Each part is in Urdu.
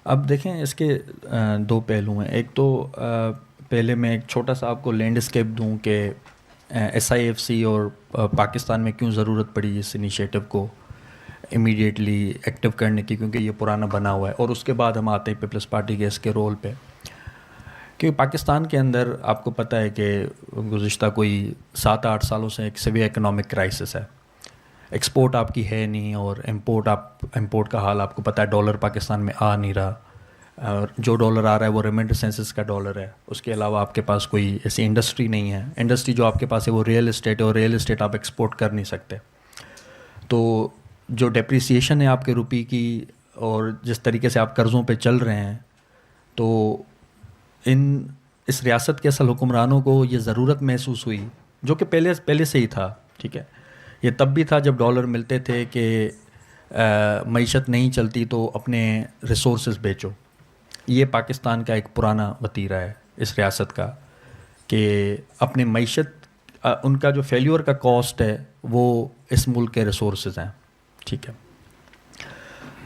اب دیکھیں اس کے دو پہلو ہیں. ایک تو پہلے میں ایک چھوٹا سا آپ کو لینڈسکیپ دوں کہ ایس آئی ایف سی اور پاکستان میں کیوں ضرورت پڑی اس انیشیٹو کو امیڈیٹلی ایکٹیو کرنے کی، کیونکہ یہ پرانا بنا ہوا ہے. اور اس کے بعد ہم آتے ہیں پیپلز پارٹی کے اس کے رول پہ. کیونکہ پاکستان کے اندر آپ کو پتہ ہے کہ گزشتہ کوئی 7-8 سالوں سے ایک سیویئر اکنامک کرائسس ہے. ایکسپورٹ آپ کی ہے نہیں، اور امپورٹ کا حال آپ کو پتہ ہے. ڈالر پاکستان میں آ نہیں رہا، اور جو ڈالر آ رہا ہے وہ ریمیٹنسز کا ڈالر ہے. اس کے علاوہ آپ کے پاس کوئی ایسی انڈسٹری نہیں ہے. انڈسٹری جو آپ کے پاس ہے وہ ریئل اسٹیٹ ہے، اور ریئل اسٹیٹ آپ ایکسپورٹ کر نہیں سکتے. تو جو ڈیپریسیشن ہے آپ کے روپی کی، اور جس طریقے سے آپ قرضوں پہ چل رہے ہیں، تو اس ریاست کے اصل حکمرانوں کو یہ ضرورت محسوس ہوئی، جو کہ پہلے سے ہی تھا. ٹھیک ہے، یہ تب بھی تھا جب ڈالر ملتے تھے کہ معیشت نہیں چلتی تو اپنے ریسورسز بیچو. یہ پاکستان کا ایک پرانا وتیرہ ہے اس ریاست کا، کہ اپنے معیشت ان کا جو فیلیور کا کاسٹ ہے وہ اس ملک کے ریسورسز ہیں. ٹھیک ہے،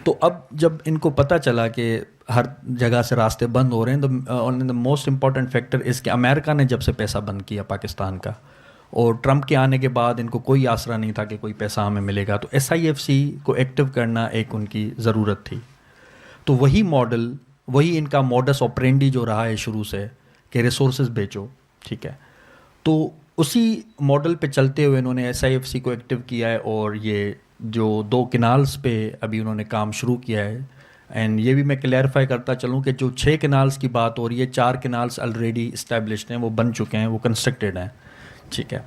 تو اب جب ان کو پتہ چلا کہ ہر جگہ سے راستے بند ہو رہے ہیں، تو دا موسٹ امپورٹنٹ فیکٹر اس کہ امریکہ نے جب سے پیسہ بند کیا پاکستان کا، اور ٹرمپ کے آنے کے بعد ان کو کوئی آسرا نہیں تھا کہ کوئی پیسہ ہمیں ملے گا، تو ایس آئی ایف سی کو ایکٹیو کرنا ایک ان کی ضرورت تھی. تو وہی ماڈل، وہی ان کا موڈس آپرینڈی جو رہا ہے شروع سے، کہ ریسورسز بیچو. ٹھیک ہے، تو اسی ماڈل پہ چلتے ہوئے انہوں نے ایس آئی ایف سی کو ایکٹیو کیا ہے. اور یہ جو 2 کنالز پہ ابھی انہوں نے کام شروع کیا ہے. اینڈ یہ بھی میں کلیئرفائی کرتا چلوں کہ جو 6 کنالز کی بات ہو رہی ہے، 4 کنالز آلریڈی اسٹیبلشڈ ہیں، وہ بن چکے ہیں، وہ کنسٹرکٹیڈ ہیں. ٹھیک ہے،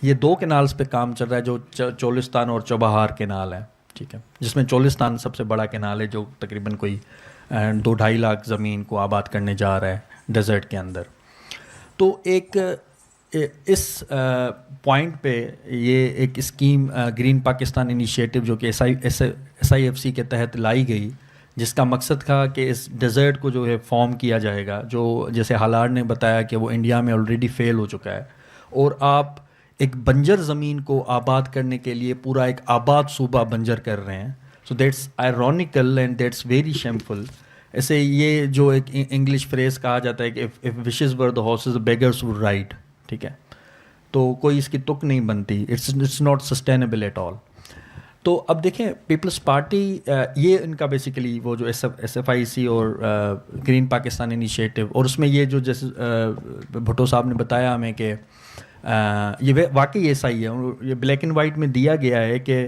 یہ 2 کنالز پہ کام چل رہا ہے، جو چولستان اور چوبہار کنال ہے. ٹھیک ہے، جس میں چولستان سب سے بڑا کنال ہے، جو تقریباً کوئی 2-2.5 لاکھ زمین کو آباد کرنے جا رہا ہے ڈیزرٹ کے اندر. تو ایک اس پوائنٹ پہ یہ ایک اسکیم گرین پاکستان انیشیٹو جو کہ ایس آئی ایف سی کے تحت لائی گئی، جس کا مقصد تھا کہ اس ڈیزرٹ کو جو ہے فارم کیا جائے گا، جو جیسے حالار نے بتایا کہ وہ انڈیا میں آلریڈی فیل ہو چکا ہے. اور آپ ایک بنجر زمین کو آباد کرنے کے لیے پورا ایک آباد صوبہ بنجر کر رہے ہیں. So that's ironical and that's very shameful. ایسے یہ جو ایک انگلش فریز کہا جاتا ہے کہ if wishes were the horses beggars would ride. ٹھیک ہے، تو کوئی اس کی تک نہیں بنتی. It's not sustainable at all. تو اب دیکھیں پیپلز پارٹی، یہ ان کا بیسیکلی وہ جو ایس ایف آئی سی اور گرین پاکستان انیشیٹو، اور اس میں یہ جو جیسے بھٹو صاحب نے بتایا ہمیں کہ یہ واقعی ایسا ہی ہے. یہ بلیک اینڈ وائٹ میں دیا گیا ہے کہ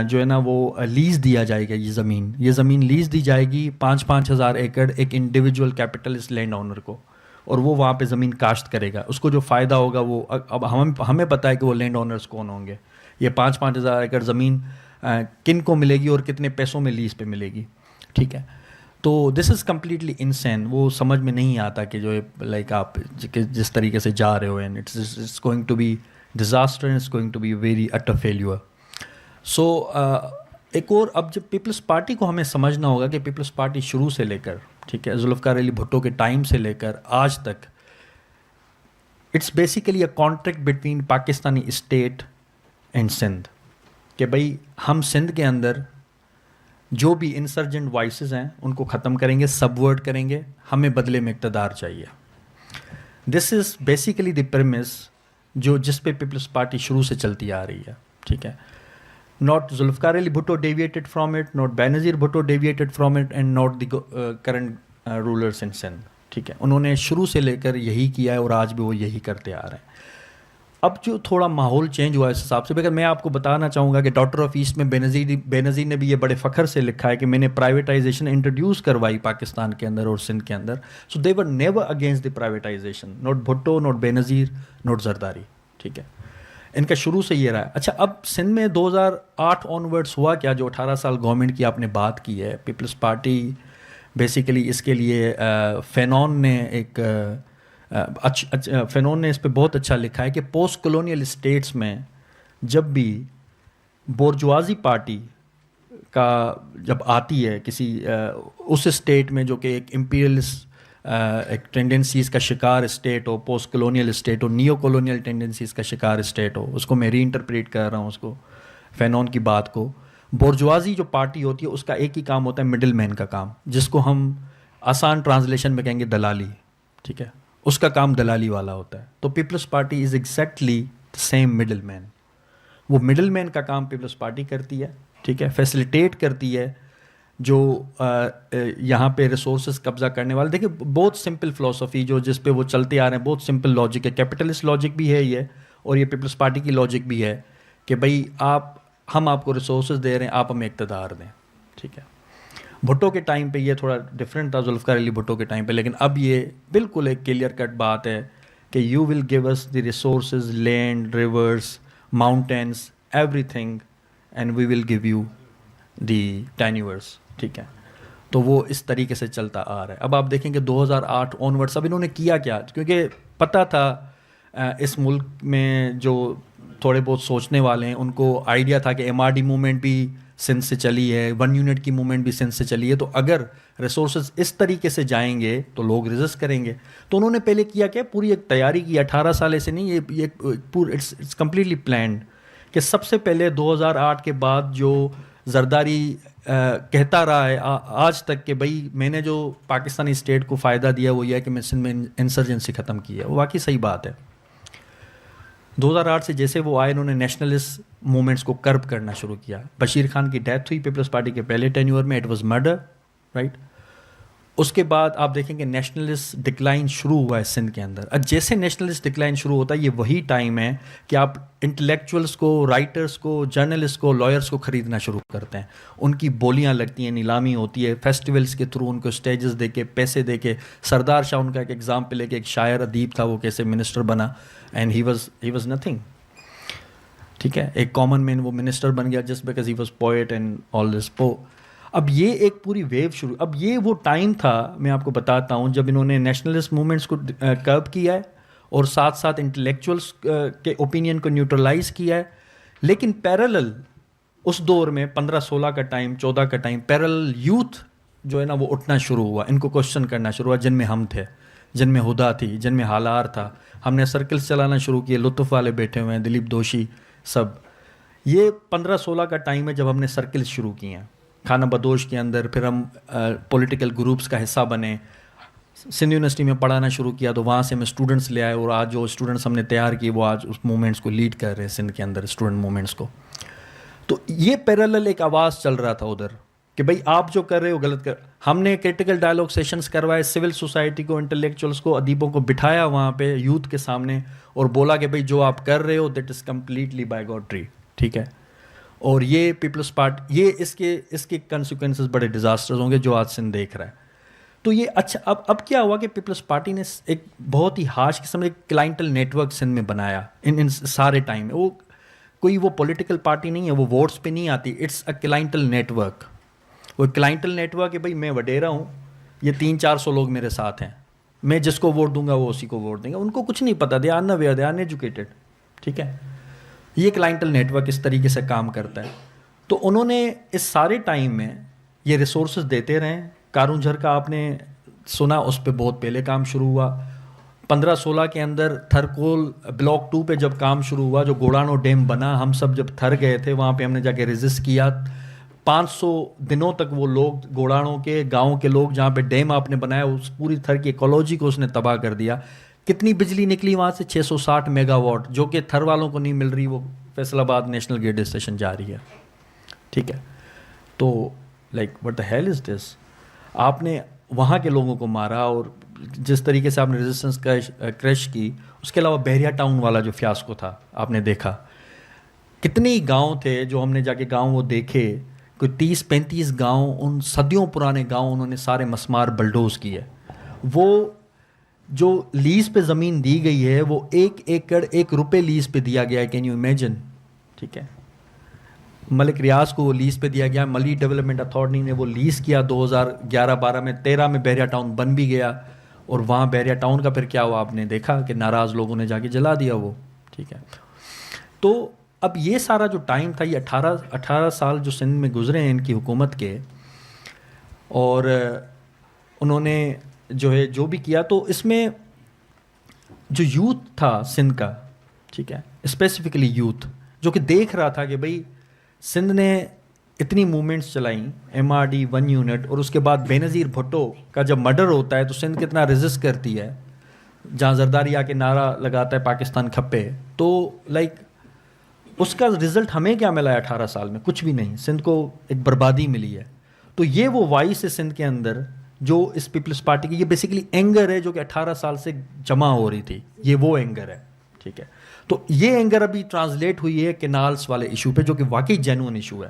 جو ہے نا وہ لیز دیا جائے گا. یہ زمین لیز دی جائے گی 5-5 ہزار ایکڑ ایک انڈیویجول کیپٹلسٹ لینڈ اونر کو، اور وہ وہاں پہ زمین کاشت کرے گا. اس کو جو فائدہ ہوگا وہ اب ہمیں پتہ ہے کہ وہ لینڈ اونرز کون ہوں گے. یہ 5-5 ہزار ایکڑ زمین کن کو ملے گی اور کتنے پیسوں میں لیز پہ ملے گی. ٹھیک ہے، تو دس از کمپلیٹلی انسین. وہ سمجھ میں نہیں آتا کہ جو لائک آپ جس طریقے سے جا رہے ہو، and it's going to be disaster, it's going to be very utter failure. So ایک اور اب جب پیپلز پارٹی کو ہمیں سمجھنا ہوگا کہ پیپلز پارٹی شروع سے لے کر، ٹھیک ہے، ذوالفقار علی بھٹو کے ٹائم سے لے کر آج تک، it's basically a contract between Pakistani state and Sindh. کہ بھائی ہم سندھ کے اندر جو بھی انسرجنٹ وائسز ہیں ان کو ختم کریں گے، سبورٹ کریں گے، ہمیں بدلے میں اقتدار چاہیے. دس از بیسیکلی دی پریمس جس پہ پیپلز پارٹی شروع سے چلتی آ رہی ہے. ٹھیک ہے، not Zulfikar Ali Bhutto deviated from it, not Benazir Bhutto deviated from it, and not the current rulers in Sindh. ٹھیک ہے، انہوں نے شروع سے لے کر یہی کیا ہے، اور آج بھی وہ یہی کرتے آ رہے ہیں. اب جو تھوڑا ماحول چینج ہوا ہے اس حساب سے، بغیر میں آپ کو بتانا چاہوں گا کہ ڈاکٹر آف ایسٹ میں بے نظیر نے بھی یہ بڑے فخر سے لکھا ہے کہ میں نے پرائیویٹائزیشن انٹروڈیوس کروائی پاکستان کے اندر اور سندھ کے اندر. So they were never against the privatization, not Bhutto, not Benazir, not Zardari. ٹھیک ہے، ان کا شروع سے یہ رہا ہے. اچھا، اب سندھ میں 2008 آنورڈس ہوا کیا؟ جو 18 سال گورنمنٹ کی آپ نے بات کی ہے، پیپلز پارٹی بیسیکلی اس کے لیے فینون نے ایک فینون نے اس پہ بہت اچھا لکھا ہے کہ پوسٹ کلونیل اسٹیٹس میں جب بھی بورجوازی پارٹی کا جب آتی ہے کسی اس اسٹیٹ میں جو کہ ایک امپیریلسٹ ایک ٹینڈنسیز کا شکار اسٹیٹ ہو، پوسٹ کلونیل اسٹیٹ ہو، نیو کلونیل ٹینڈنسیز کا شکار اسٹیٹ ہو، اس کو میں ری انٹرپریٹ کر رہا ہوں اس کو، فینون کی بات کو. بورجوازی جو پارٹی ہوتی ہے اس کا ایک ہی کام ہوتا ہے مڈل مین کا کام، جس کو ہم آسان ٹرانسلیشن میں کہیں گے دلالی، ٹھیک ہے، اس کا کام دلالی والا ہوتا ہے. تو Peoples Party is exactly same middleman. وہ مڈل مین کا کام پیپلز پارٹی کرتی ہے، ٹھیک ہے، فیسلیٹیٹ کرتی ہے جو یہاں پہ ریسورسز قبضہ کرنے والے. دیکھیں بہت سمپل فلسفی جو جس پہ وہ چلتے آ رہے ہیں، بہت سمپل لاجک ہے، کیپٹلسٹ لاجک بھی ہے یہ، اور یہ پیپلز پارٹی کی لاجک بھی ہے کہ بھائی ہم آپ کو ریسورسز دے رہے ہیں، آپ ہمیں اقتدار دیں، ٹھیک ہے. بھٹو کے ٹائم پہ یہ تھوڑا ڈفرینٹ تھا، ذوالفقار علی بھٹو کے ٹائم پہ، لیکن اب یہ بالکل ایک کلیئر کٹ بات ہے کہ you will give us the resources, land, rivers, mountains, everything, and we will give you the tenures, ٹھیک ہے. تو وہ اس طریقے سے چلتا آ رہا ہے. اب آپ دیکھیں کہ 2008 آنورڈس اب انہوں نے کیا کیا، کیونکہ پتہ تھا اس ملک میں جو تھوڑے بہت سوچنے والے ہیں ان کو آئیڈیا تھا کہ ایم آر ڈی موومنٹ بھی سندھ سے چلی ہے، 1 یونٹ کی موومنٹ بھی سندھ سے چلی ہے، تو اگر ریسورسز اس طریقے سے جائیں گے تو لوگ ریزسٹ کریں گے. تو انہوں نے پہلے کیا کیا، پوری ایک تیاری کی، 18 سال سے نہیں، یہ اٹس کمپلیٹلی پلانڈ، کہ سب سے پہلے 2008 کے بعد جو زرداری کہتا رہا ہے آج تک کہ بھائی میں نے جو پاکستانی اسٹیٹ کو فائدہ دیا وہ یہ ہے کہ میں سندھ میں انسرجنسی ختم کی ہے، وہ واقعی صحیح بات ہے. 2008 سے جیسے وہ آئے انہوں نے نیشنلسٹ موومنٹس کو کرب کرنا شروع کیا. بشیر خان کی ڈیتھ ہوئی پیپلز پارٹی کے پہلے ٹینیور میں، اٹ واز مرڈر، رائٹ. اس کے بعد آپ دیکھیں کہ نیشنلسٹ ڈکلائن شروع ہوا ہے سندھ کے اندر. اب جیسے نیشنلسٹ ڈکلائن شروع ہوتا ہے یہ وہی ٹائم ہے کہ آپ انٹلیکچوئلس کو، رائٹرس کو، جرنلسٹ کو، لائرس کو خریدنا شروع کرتے ہیں. ان کی بولیاں لگتی ہیں، نیلامی ہوتی ہے، فیسٹیولس کے تھرو ان کو اسٹیجز دے کے، پیسے دے کے. سردار شاہ ان کا ایک ایگزامپل ہے کہ ایک شاعر ادیب تھا، وہ کیسے منسٹر بنا، اینڈ ہی واز نتھنگ، ٹھیک ہے. ایک کامن مین وہ منسٹر بن گیا just because he was poet and all this. اب یہ ایک پوری ویو شروع. اب یہ وہ ٹائم تھا، میں آپ کو بتاتا ہوں، جب انہوں نے نیشنلسٹ موومنٹس کو کرب کیا ہے اور ساتھ ساتھ انٹلیکچوئلس کے اوپینین کو نیوٹرلائز کیا ہے. لیکن پیرالل اس دور میں 15-16 کا ٹائم، 14 کا ٹائم، پیرالل یوتھ جو ہے نا وہ اٹھنا شروع ہوا، ان کو کوشچن کرنا شروع ہوا، جن میں ہم تھے، جن میں ہدا تھی، جن میں حالار تھا. ہم نے سرکلز چلانا شروع کیے، لطف والے بیٹھے ہوئے ہیں، دلیپ دوشی سب. یہ 15-16 کا ٹائم ہے جب ہم نے سرکلز شروع کیے ہیں خانہ بدوش کے اندر. پھر ہم پولیٹیکل گروپس کا حصہ بنے، سندھ یونیورسٹی میں پڑھانا شروع کیا، تو وہاں سے ہمیں اسٹوڈنٹس لے آئے، اور آج جو اسٹوڈنٹس ہم نے تیار کیے وہ آج اس موومنٹس کو لیڈ کر رہے ہیں سندھ کے اندر، اسٹوڈنٹ موومنٹس کو. تو یہ پیرالل ایک آواز چل رہا تھا ادھر کہ بھائی آپ جو کر رہے ہو غلط کر. ہم نے کرٹیکل ڈائلاگ سیشنز کروائے، سول سوسائٹی کو، انٹلیکچوئلس کو، ادیبوں کو بٹھایا وہاں پہ یوتھ کے سامنے، اور بولا کہ بھائی جو آپ کر رہے ہو that is completely bigotry, ٹھیک ہے. اور یہ پیپلز پارٹی، یہ اس کے کنسیکوینسز بڑے ڈیزاسٹرز ہوں گے جو آج سندھ دیکھ رہا ہے. تو یہ اچھا اب کیا ہوا کہ پیپلز پارٹی نے ایک بہت ہی ہارش قسم ایک کلائنٹل نیٹ ورک سندھ میں بنایا ان سارے ٹائم میں. وہ کوئی وہ پولیٹیکل پارٹی نہیں ہے، وہ ووٹس پہ نہیں آتی، it's a clientele network. وہ کلائنٹل نیٹ ورک ہے، بھائی میں وڈیرا ہوں، یہ 300-400 لوگ میرے ساتھ ہیں، میں جس کو ووٹ دوں گا وہ اسی کو ووٹ دیں گے. ان کو کچھ نہیں پتا، دے آر نہ ویئر، دے آر ایجوکیٹڈ، ٹھیک ہے. یہ کلائنٹل نیٹ ورک اس طریقے سے کام کرتا ہے. تو انہوں نے اس سارے ٹائم میں یہ ریسورسز دیتے رہے. کارون جھر کا آپ نے سنا، اس پہ بہت پہلے کام شروع ہوا. 15-16 کے اندر تھرکول بلاک 2 پہ جب کام شروع ہوا، جو گوڑانو ڈیم بنا، ہم سب جب تھر گئے تھے وہاں پہ، ہم نے جا کے ریزسٹ کیا. 500 دنوں تک وہ لوگ، گوڑانوں کے گاؤں کے لوگ، جہاں پہ ڈیم آپ نے بنایا، اس پوری تھر کی ایکولوجی کو اس نے تباہ کر دیا. کتنی بجلی نکلی وہاں سے؟ 660 میگا واٹ، جو کہ تھر والوں کو نہیں مل رہی. وہ فیصل آباد نیشنل گریڈ اسٹیشن جا رہی ہے، ٹھیک ہے. تو like what the hell is this. آپ نے وہاں کے لوگوں کو مارا، اور جس طریقے سے آپ نے ریزسٹنس کریش کی. اس کے علاوہ بحریہ ٹاؤن والا جو فیاسکو تھا آپ نے دیکھا، کتنے ہی گاؤں تھے جو ہم نے جا کے گاؤں وہ دیکھے، کوئی 30-35 گاؤں، ان صدیوں پرانے گاؤں انہوں نے سارے مسمار بلڈوز کیے. وہ جو لیز پہ زمین دی گئی ہے وہ 1 ایکڑ 1 روپے لیز پہ دیا گیا ہے. کین یو امیجن، ٹھیک ہے. ملک ریاض کو وہ لیز پہ دیا گیا. ملی ڈیولپمنٹ اتھارٹی نے وہ لیز کیا 2011-12 میں. 13 میں بحریہ ٹاؤن بن بھی گیا، اور وہاں بحریہ ٹاؤن کا پھر کیا ہوا آپ نے دیکھا کہ ناراض لوگوں نے جا کے جلا دیا وہ، ٹھیک ہے. تو اب یہ سارا جو ٹائم تھا، یہ 18 سال جو سندھ میں گزرے ہیں ان کی حکومت کے، اور انہوں نے جو ہے جو بھی کیا، تو اس میں جو یوتھ تھا سندھ کا، ٹھیک ہے، اسپیسیفکلی یوتھ جو کہ دیکھ رہا تھا کہ بھئی سندھ نے اتنی موومنٹس چلائیں MRD 1 یونٹ, اور اس کے بعد بے نظیر بھٹو کا جب مرڈر ہوتا ہے تو سندھ کتنا ریزسٹ کرتی ہے, جہاں زرداری آ کے نعرہ لگاتا ہے پاکستان کھپے, تو لائک اس کا رزلٹ ہمیں کیا ملا ہے 18 سال میں؟ کچھ بھی نہیں. سندھ کو ایک بربادی ملی ہے. تو یہ وہ وائس ہے سندھ کے اندر جو اس پیپلز پارٹی کی, یہ بیسیکلی اینگر ہے جو کہ 18 سال سے جمع ہو رہی تھی, یہ وہ اینگر ہے, ٹھیک ہے. تو یہ اینگر ابھی ٹرانسلیٹ ہوئی ہے کینالس والے ایشو پہ, جو کہ واقعی جینوئن ایشو ہے.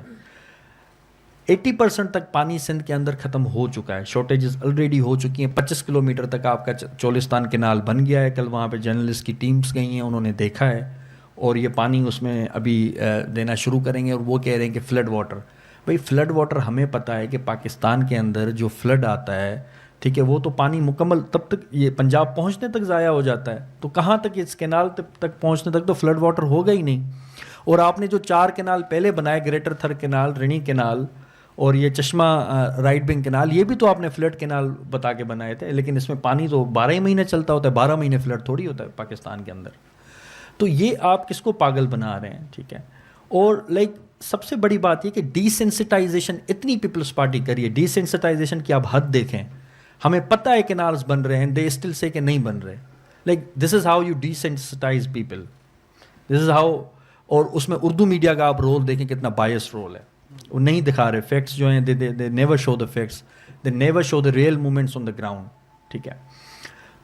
80% تک پانی سندھ کے اندر ختم ہو چکا ہے, شارٹیجز آلریڈی ہو چکی ہیں. 25 کلومیٹر تک آپ کا چولستان کینال بن گیا ہے. کل وہاں پہ جرنلسٹ کی ٹیمز گئی ہیں, انہوں نے دیکھا ہے, اور یہ پانی اس میں ابھی دینا شروع کریں گے. اور وہ کہہ رہے ہیں کہ فلڈ واٹر, بھائی فلڈ واٹر ہمیں پتہ ہے کہ پاکستان کے اندر جو فلڈ آتا ہے, ٹھیک ہے, وہ تو پانی مکمل تب تک یہ پنجاب پہنچنے تک ضائع ہو جاتا ہے. تو کہاں تک اس کینال تک پہنچنے تک تو فلڈ واٹر ہوگا ہی نہیں. اور آپ نے جو 4 کینال پہلے بنائے, گریٹر تھر کینال, رنی کینال اور یہ چشمہ رائٹ بینک کینال, یہ بھی تو آپ نے فلڈ کینال بتا کے بنائے تھے, لیکن اس میں پانی تو 12 ہی مہینے چلتا ہوتا ہے. 12 مہینے فلڈ تھوڑی ہوتا ہے پاکستان کے اندر. تو یہ آپ کس کو پاگل بنا رہے ہیں, ٹھیک ہے. اور لائک سب سے بڑی بات یہ کہ ڈی سینسٹائزیشن اتنی پیپلز پارٹی کری ہے. ڈی سینسٹائزیشن کی آپ حد دیکھیں. ہمیں پتہ ہے کینالز بن رہے ہیں, دے اسٹل سے کہ نہیں بن رہے. Like this is how you desensitise people, this is how. اور اس میں اردو میڈیا کا آپ رول دیکھیں کتنا بائس رول ہے. وہ نہیں دکھا رہے فیکٹس جو ہیں, they never show the facts, they never show the real movements on the ground, ٹھیک ہے.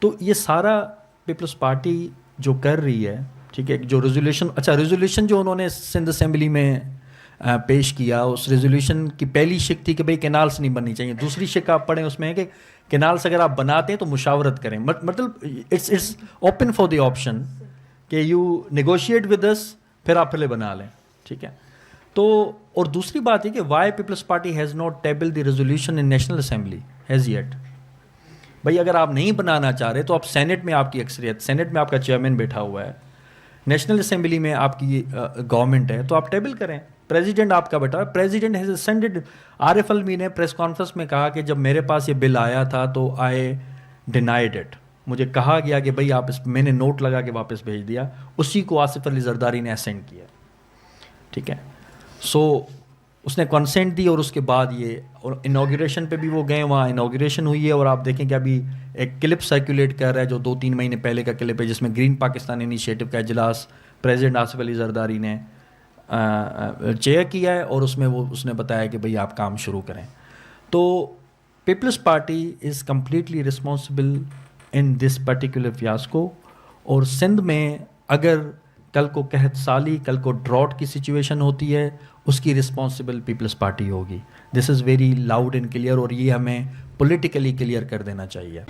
تو یہ سارا پیپلز پارٹی جو کر رہی ہے, ٹھیک ہے, جو ریزولیوشن, اچھا ریزولیوشن جو انہوں نے سندھ اسمبلی میں پیش کیا, اس ریزولیوشن کی پہلی شق تھی کہ بھئی کینالس نہیں بننی چاہیے. دوسری شق آپ پڑھیں اس میں ہے کہ کینالس اگر آپ بناتے ہیں تو مشاورت کریں. مطلب it's open for the option کہ یو نیگوشیٹ ود اس, پھر آپ پہلے بنا لیں, ٹھیک ہے. تو اور دوسری بات یہ کہ why Peoples Party has not table the resolution in National Assembly has yet. بھائی اگر آپ نہیں بنانا چاہ رہے تو آپ سینٹ میں, آپ کی اکثریت, سینٹ میں آپ کا چیئرمین بیٹھا ہوا ہے, نیشنل اسمبلی میں آپ کی گورنمنٹ ہے, تو آپ ٹیبل کریں. پریزیڈنٹ آپ کا بیٹھا ہے, پریزیڈنٹ ہیز اسینڈڈ. عارف المی نے پریس کانفرنس میں کہا کہ جب میرے پاس یہ بل آیا تھا تو آئی ڈینائڈ اٹ. مجھے کہا گیا کہ بھائی آپ میں نے نوٹ لگا کے واپس بھیج دیا. اسی کو آصف علی زرداری نے اسینڈ کیا, ٹھیک ہے. سو اس نے کنسنٹ دی, اور اس کے بعد یہ انوگریشن پہ بھی وہ گئے, وہاں انوگریشن ہوئی ہے. اور آپ دیکھیں کہ ابھی ایک کلپ سرکولیٹ کر رہا ہے جو 2-3 مہینے پہلے کا کلپ ہے, جس میں گرین پاکستان انیشیٹو کا اجلاس پریزیڈنٹ آصف علی زرداری نے چیئر کیا ہے, اور اس نے بتایا کہ بھئی آپ کام شروع کریں. تو Peoples Party is completely responsible in this particular fiasco. اور سندھ میں اگر کل کو قحط سالی, کل کو ڈراٹ کی سچویشن ہوتی ہے, اس کی رسپانسبل پیپلز پارٹی ہوگی. This is very loud and clear, اور یہ ہمیں پولیٹیکلی کلیئر کر دینا چاہیے.